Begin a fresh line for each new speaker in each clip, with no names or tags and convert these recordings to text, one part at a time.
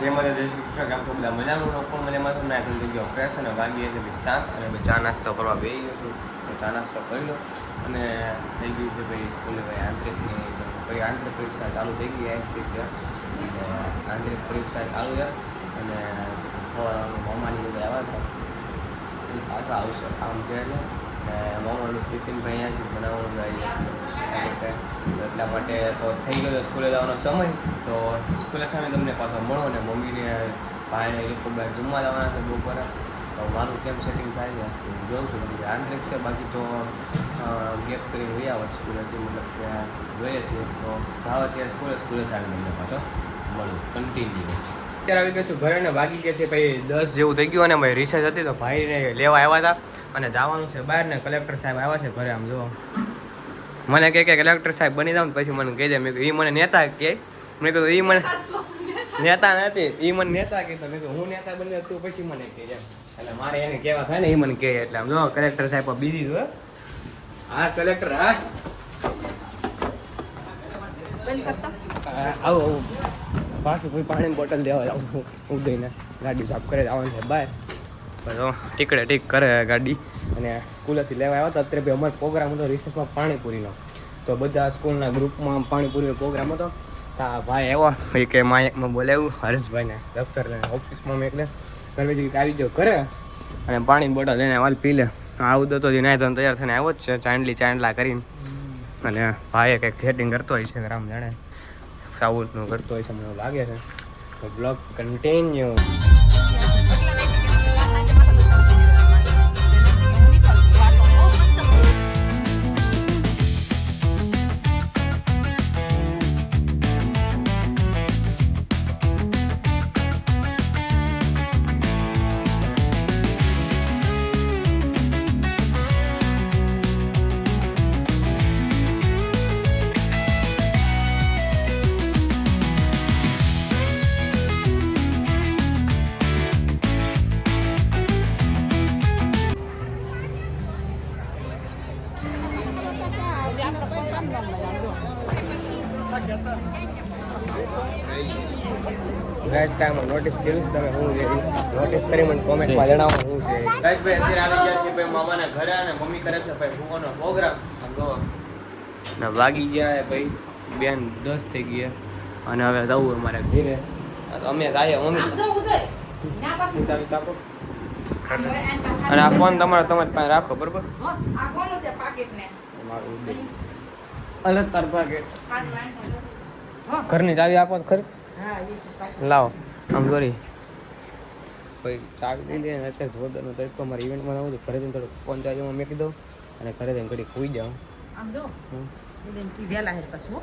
જે મને જય શ્રી કૃષ્ણ કેમ છો બધા મજાનું પણ મજામાં છું. ના થઈ ગયો ફ્રેશ અને વાગી છે ભાઈ 7 અને ચા નાસ્તો કરવા બેસી ગયો છું. તો ચા નાસ્તો કરી લો અને થઈ ગયું છે ભાઈ સ્કૂલે ભાઈ આંતરિક પરીક્ષા ચાલુ થઈ ગઈ આજથી અને આંતરિક પરીક્ષા ચાલુ છે અને મામાની બધા આવ્યા હતા એ પાછા આવશે કામ છે એટલે મામાનું ટિફિન ભાઈ અહીંયાથી બનાવવાનું જાય છે એટલા માટે તો થઈ ગયો સ્કૂલે જવાનો સમય. તો સ્કૂલે થઈને તમને પાછો મળો ને મમ્મીને ભાઈને એ લોકો બધા જમવા જવાના છે બપોરે. તો મારું કેમ સેટિંગ થાય છે જોઉં છું બધું આંતરિક છે બાકી તો ગેપ કરીને વહી આવે સ્કૂલેથી મતલબ કે જોઈએ છીએ તો જાવ અત્યારે સ્કૂલે થઈને તમને પાછો મળું કન્ટિન્યુ. અત્યારે આવી ગયું છું ઘરે ને વાગી ગયા છે ભાઈ 10 જેવું થઈ ગયું અને ભાઈ રિસર્ચ હતી તો ભાઈને લેવા આવ્યા હતા અને જવાનું છે બહાર ને કલેક્ટર સાહેબ આવ્યા છે ઘરે. આમ જો મને કહે કે કલેક્ટર સાહેબ બની જાવ ને પછી મને કહી દે. મેં કીધું એ મને નેતા કે મેં કીધું એ મને નેતા નથી એ મને નેતા કહેતો. મેં કીધું હું નેતા બની તું પછી મને કહી દે એટલે મારે એને કહેવા થાય ને એ મને કહે એટલે આમ જો કલેક્ટર સાહેબ બીજી જો હા કલેક્ટર હા આવું પાછું કોઈ પાણીની બોટલ લેવા જાઉં ઉદયને ગાડી સાફ કરે જવાનું છે બહાર તો ટીકડે ટીક કરે ગાડી અને સ્કૂલેથી લેવા આવ્યા હતા. અત્યારે બી અમારો પ્રોગ્રામ હતો રિસર્ચમાં પાણીપુરીનો તો બધા સ્કૂલના ગ્રુપમાં પાણીપુરીનો પ્રોગ્રામ હતો. તા ભાઈ આવ્યો એ કે માયકમાં બોલાવ્યું હરેશભાઈને દફતર લઈને ઓફિસમાં મેં એટલે ગરમીજી આવી ગયો કરે અને પાણીની બોટલ લઈને વાલ પી લે. આવું તો નાય ધોઈને તૈયાર થઈને આવ્યો જ છે ચાંદલા કરીને અને ભાઈએ કંઈક સેટિંગ કરતો હોય છે રામ જાણે સાઉથનું કરતો હોય છે મને લાગે છે. તો બ્લોગ કન્ટિન્યુ. ગાઈસ કાંઈ નોટિસ કર્યું તમે હું છે નોટિસ કરી મને કોમેન્ટમાં જણાવો હું છે. ગાઈસ ભાઈ અત્યારે આવી ગયા છે ભાઈ મામાના ઘરે અને મમ્મી કરે છે ભાઈ ફૂવાનો પ્રોગ્રામ ને વાગી ગયા ભાઈ બેન 10 થઈ ગયા અને હવે જવું અમારે ઘરે અમે જાય મમ્મી ચાવી તાપો અને આ ફોન તમારે પાસે રાખો બરોબર. અલગ તાર પાકેટ ઘરની ચાવી આપો ખરી લાવો આમ સોરી ભાઈ ચાવી લઈ લે અત્યારે જોરદારનો તરીકો અમારે ઇવેન્ટમાં આવું તો ઘરે જઈને થોડું ફોન ચાર્જમાં મેકી દઉં અને ઘરે જઈને ઘડી ખોઈ જાઉં.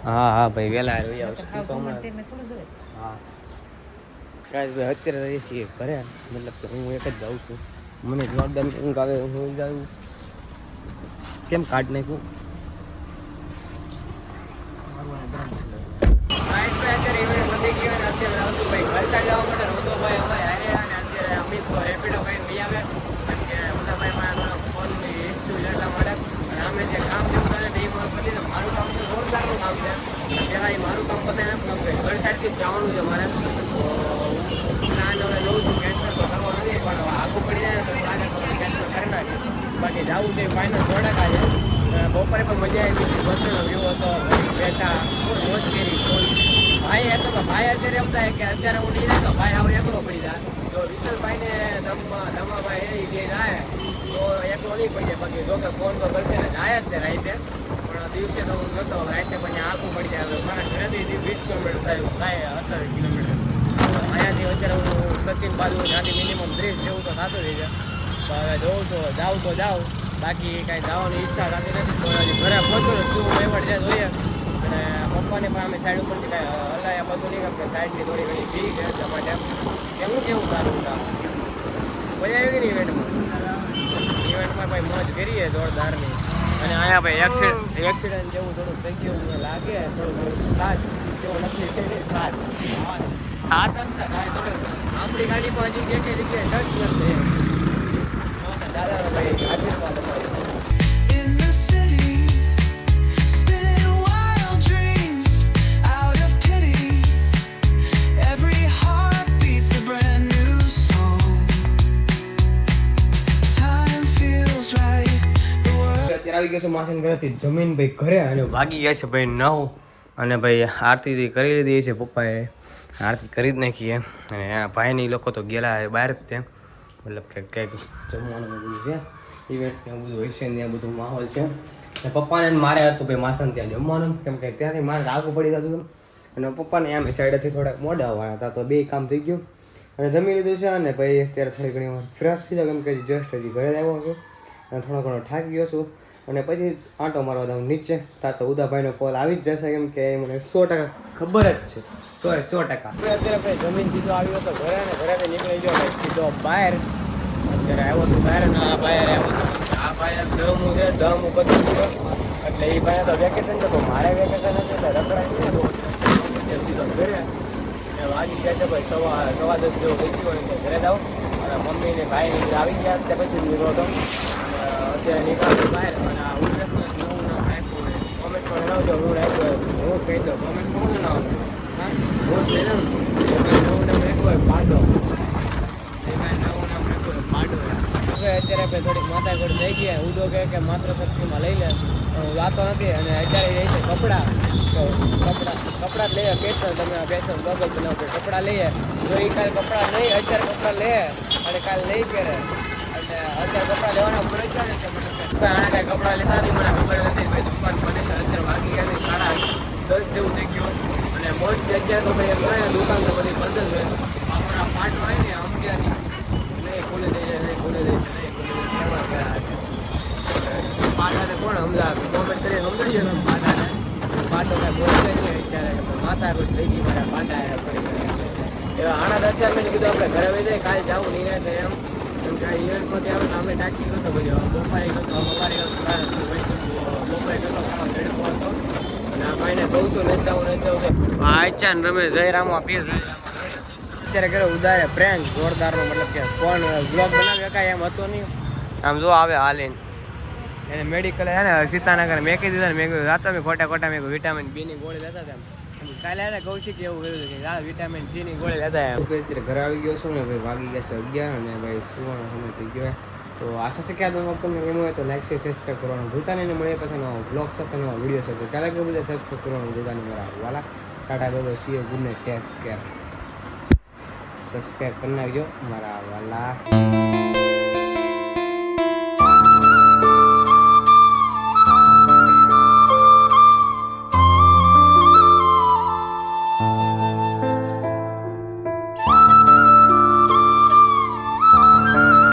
હા હા ભાઈ વહેલા આવી આવશે હા ગાઈસ ભાઈ અત્યારે રહીએ છીએ ઘરે મતલબ કે હું એક જ જાઉં છું. મને જોરદાર ઊંઘ આવે હું જાઉં કેમ કાઢ નાખ્યું. મારું કામ પતાવી ઘર સાઈડથી જવાનું છે મારે લઉં છું કેન્સલ તો કરવો નથી પણ આગું પડી જાય તો કેન્સલ કરી નાખી બાકી જવું છે ફાઇનલ 100% છે. બપોરે પણ મજા આવી ગઈ બસનો વ્યૂ હતો બેઠા મોજ કરી ભાઈ હતો તો ભાઈ અત્યારે એમ થાય કે અત્યારે હું નહીં જાય તો ભાઈ હવે એકલો પડી જાય જો વિશાલભાઈને દમાભાઈ એ જે જાય તો એકલો નહીં પડી જાય બાકી જો કે ફોન તો કરશે ને જાય જ તે રાઈતે પણ દિવસે તો હું જતો રાઈતે પછી આખું પડી જાય મારા ઘરેથી 20 કિલોમીટર થાય 17 કિલોમીટર અહીંયાથી અત્યારે હું સચિન બાજુ ત્યાંથી મિનિમમ 30 જેવું તો થતું થઈ જાય. તો હવે જોઉં તો જાઉં બાકી કાંઈ જવાની ઈચ્છા થતી નથી તો હજી ઘરે પહોંચો શું વહીવટ છે જોઈએ અને પપ્પાને પણ અમે સાઈડ ઉપરથી કાંઈ હલાયા બધું નહીં આપણે સાઈડની થોડી ઘણી ફી છે એટલા માટે કેવું સારું કામ મજા આવી ગઈ ને ઇવેન્ટમાં ભાઈ મોજ કરીએ જોરદારની અને અહીંયા ભાઈ એક્સિડન્ટ જેવું થોડુંક થઈ ગયું લાગે થોડું થાત જેવું નથી થાત આપણી ગાડી પણ હજી કે જગ્યાએ ટચ નથી દાદા ભાઈ આશીર્વાદ અમારી
Spinning wild dreams out of pity. Every heartbeat
આવી ગયો છું માસીના ઘરેથી જમીન ભાઈ ઘરે અને વાગી ગયા છે ભાઈ 9 અને ભાઈ આરતી કરી લીધી છે પપ્પાએ આરતી કરી જ નાખી એમ અને ભાઈની લોકો તો ગયેલા બહાર જ ત્યાં મતલબ કે કંઈક જમવાનું બધું છે ઇવેન્ટ ને બધું હોય છે ત્યાં બધું માહોલ છે અને પપ્પાને મારે હતું ભાઈ માસાને ત્યાં જમવાનું કેમ કે ત્યાંથી મારે આગું પડી જતું હતું અને પપ્પાને એમ સાઈડેથી થોડાક મોડા આવવાના હતા તો બે કામ થઈ ગયું અને જમી લીધું છે અને ભાઈ અત્યારે થોડી ઘણી વાર ફ્રેશ થઈ જાય કેમ કે જસ્ટ હજી ઘરે આવ્યો છું અને થોડો ઘણો થાકી ગયો છું અને પછી આંટો મારવા દઉં નીચે તા તો ઉદાભાઈનો કોલ આવી જ જશે કેમ કે મને 100% ખબર જ છે 100% અત્યારે આપણે જમીન સીધો આવ્યો હતો ઘરે અને ઘરેથી નીકળી ગયો ભાઈ સીધો બહાર અત્યારે આવ્યો છું બહાર અને આ બહાર આવ્યો હતો આ ભાઈ દમું છે દમ ઉપર એટલે એ ભાઈ તો વેકેશન છે તો મારે વેકેશન હતું એટલે રખડાય સીધો ઘરે વાગી ગયા છે ભાઈ સવા 10 જેવું થઈ ગયું અને ઘરે જાઉં અને મમ્મી ને ભાઈ ને આવી ગયા ત્યાં પછી નીકળો હતો અત્યારે નીકળ્યો બહાર અને આ ઉલ્લેસમાં નવું નામ આપ્યું કોમેન્ટ પણ નવજો હું આપ્યો હું કહી દઉં કોમેન્ટ કોણ નામ હા હું કહી દઉં નવું નામ આપ્યું પાડો એમાં નવું નામ આપ્યું પાડો હવે અત્યારે આપણે થોડીક માથાકૂટ થઈ ગયા ઉદો કહે કે માત્ર શક્તિમાં લઈ લે હું વાતો નથી અને અત્યારે એ છે કપડાં જ લઈએ પેશન તમે પેશન બ્લોગલ બનાવો કપડાં લઈએ જો એ કાલે કપડાં નહીં અત્યારે કપડાં લે અને કાલે લઈ ત્યારે એટલે અત્યારે કપડાં લેવાના ફરજ છે મને આના કાંઈ કપડાં લેતા નહીં મને ખબર નથી ભાઈ દુકાન બને છે અત્યારે વાગી ગયા નહીં 10:30 જેવું થઈ ગયું અને મોસ્ટ અત્યારે તો ભાઈ એમ દુકાન તો બધી બંધ જ હોય આપણા પાટ હોય ને અમદાની નહીં ખુલી દઈ જાય નહીં ખુલી દઈ પાટાને કોણ સમજાવે કોમેન્ટ કરીને સમજાવીએ ને પાટાને પાટો કાંઈ બોલશે નહીં અત્યારે માથા કોઈ થઈ ગઈ મારા પાટા પડી એવા આણંદ અત્યારે મેં કીધું આપણે ઘરે વહી જાય કાલે જવું નહીં રહે એમ કેમ કે ઇવેન્ટમાંથી આવે તો આપણે ટાંકી નહોતો બધો બપોરે ગયો બપોરે ગયો ઘણો ઝડકો હતો અને આ ભાઈને કહું છું નથી જવું હા અચ્છા ને રમે જયરામો પીર અત્યારે કરે ઉદાય પ્રેન્ક જોરદારનો મતલબ કે ફોન બ્લોગ બનાવ્યો કાંઈ એમ હતો નહીં આમ જો આવે હાલીને એને મેડિકલ હે ને સીતાનગર મેં કહી દીધા ને મેં કહ્યું રાતા મેં ખોટા મેં વિટામિન બીની ગોળી લેતા હતા કાલે એને કૌશિક એવું કર્યું કે આ વિટામિન સીની ગોળી લેતા એમ અત્યારે ઘરે આવી ગયો છું ને ભાઈ વાગી ગયા છે 11 અને ભાઈ સુવાનો સમય થઈ ગયો તો આશા છે કે આ તમને એમ હોય તો લાઈક શેર સબસ્ક્રાઈબ કરવાનું ભૂલતા નહીં મળે પછી નવો બ્લોગ સાથે નવા વિડીયો સાથે ચાલે કે બધા સબસ્ક્રાઈબ કરવાનું ભૂલતા નહીં મારા વાલા ટાટા બધો CA good night take care subscribe કરી નાખજો મારા વાલા